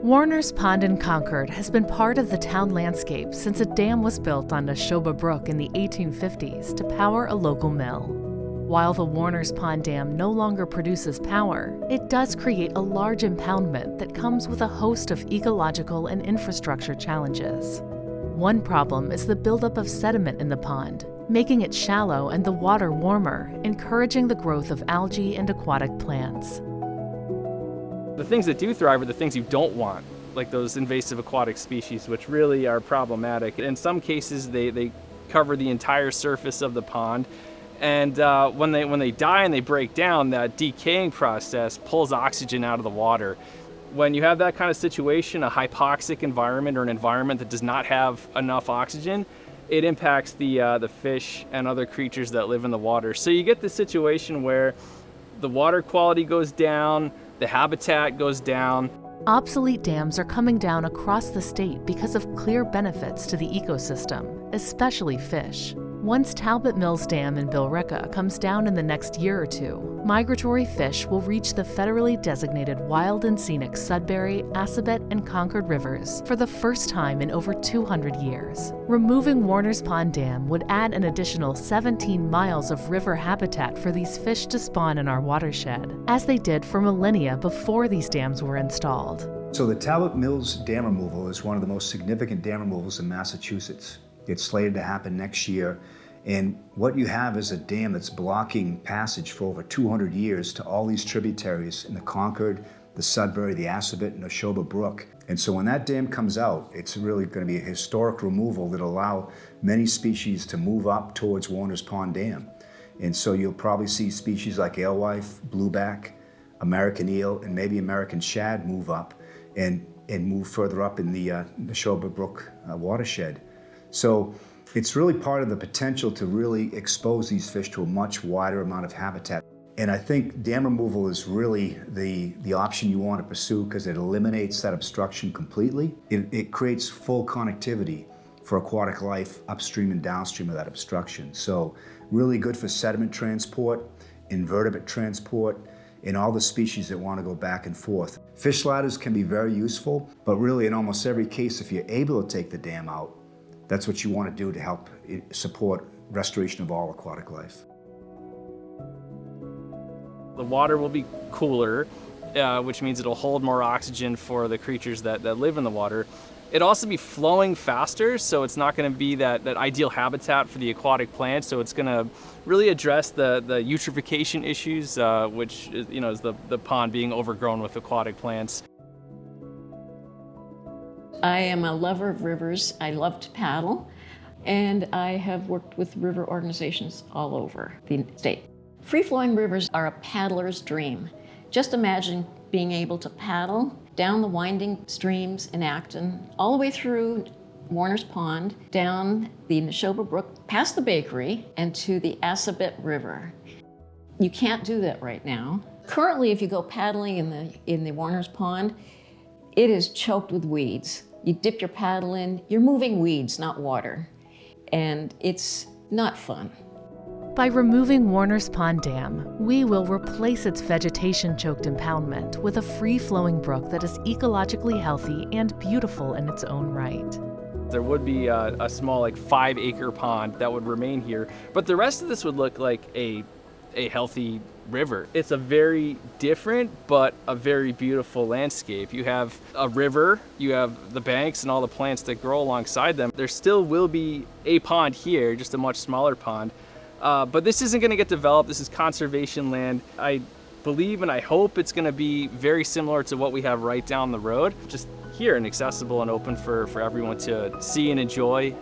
Warner's Pond in Concord has been part of the town landscape since a dam was built on Nashoba Brook in the 1850s to power a local mill. While the Warner's Pond Dam no longer produces power, it does create a large impoundment that comes with a host of ecological and infrastructure challenges. One problem is the buildup of sediment in the pond, making it shallow and the water warmer, encouraging the growth of algae and aquatic plants. The things that do thrive are the things you don't want, like those invasive aquatic species, which really are problematic. In some cases, they cover the entire surface of the pond, and when they die and they break down, that decaying process pulls oxygen out of the water. When you have that kind of situation, a hypoxic environment or an environment that does not have enough oxygen, it impacts the fish and other creatures that live in the water. So you get the situation where the water quality goes down, the habitat goes down. Obsolete dams are coming down across the state because of clear benefits to the ecosystem, especially fish. Once Talbot Mills Dam in Billerica comes down in the next year or two, migratory fish will reach the federally designated Wild and Scenic Sudbury, Assabet, and Concord rivers for the first time in over 200 years. Removing Warner's Pond Dam would add an additional 17 miles of river habitat for these fish to spawn in our watershed, as they did for millennia before these dams were installed. So the Talbot Mills Dam removal is one of the most significant dam removals in Massachusetts. It's slated to happen next year, and what you have is a dam that's blocking passage for over 200 years to all these tributaries in the Concord, the Sudbury, the Assabet, and Nashoba Brook. And so when that dam comes out, it's really going to be a historic removal that allow many species to move up towards Warner's Pond Dam. And so you'll probably see species like alewife, blueback, American eel, and maybe American shad move up and move further up in the Nashoba Brook watershed. So it's really part of the potential to really expose these fish to a much wider amount of habitat. And I think dam removal is really the option you want to pursue because it eliminates that obstruction completely. It creates full connectivity for aquatic life upstream and downstream of that obstruction. So really good for sediment transport, invertebrate transport, and all the species that want to go back and forth. Fish ladders can be very useful, but really in almost every case, if you're able to take the dam out, that's what you want to do to help support restoration of all aquatic life. The water will be cooler, which means it'll hold more oxygen for the creatures that live in the water. It'll also be flowing faster, so it's not going to be that ideal habitat for the aquatic plants. So it's going to really address the eutrophication issues, which is the pond being overgrown with aquatic plants. I am a lover of rivers. I love to paddle, and I have worked with river organizations all over the state. Free-flowing rivers are a paddler's dream. Just imagine being able to paddle down the winding streams in Acton, all the way through Warner's Pond, down the Nashoba Brook, past the bakery, and to the Assabet River. You can't do that right now. Currently, if you go paddling in the Warner's Pond, it is choked with weeds. You dip your paddle in, you're moving weeds, not water. And it's not fun. By removing Warner's Pond Dam, we will replace its vegetation-choked impoundment with a free-flowing brook that is ecologically healthy and beautiful in its own right. There would be a small 5-acre pond that would remain here, but the rest of this would look like a healthy river. It's a very different but a very beautiful landscape. You have a river, you have the banks and all the plants that grow alongside them. There still will be a pond here, just a much smaller pond. But this isn't going to get developed. This is conservation land. I believe and I hope it's going to be very similar to what we have right down the road, just here and accessible and open for everyone to see and enjoy.